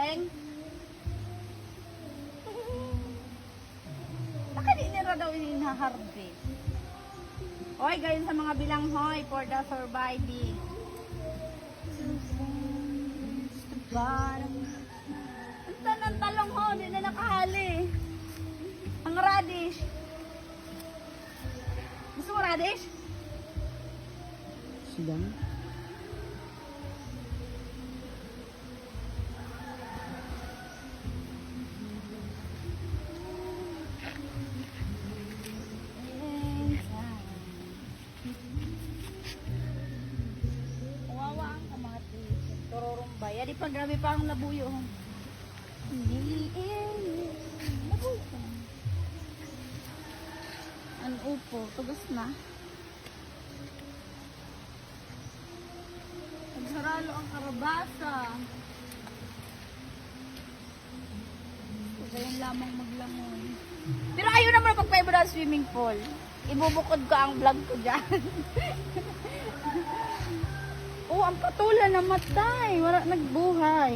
Teng? Baka di nila daw inaharvest. Oy, gayon sa mga bilanghoy for the surviving. Ang tanang talong ho, di na nakahali. Ang radish. Gusto mo radish? Silang. Kawawa ang kamatis. Tururumba. Di pa grabe pa ang labuyo. Labuyo. Ang upo. Tugas na. Nagsaralo ang karabasa. Ganyan lamang maglangon. Pero ayaw naman pagpaibo ng swimming pool. Ibubukod ko ang vlog ko dyan. Oh, ang patulan namatay. Wala nagbuhay.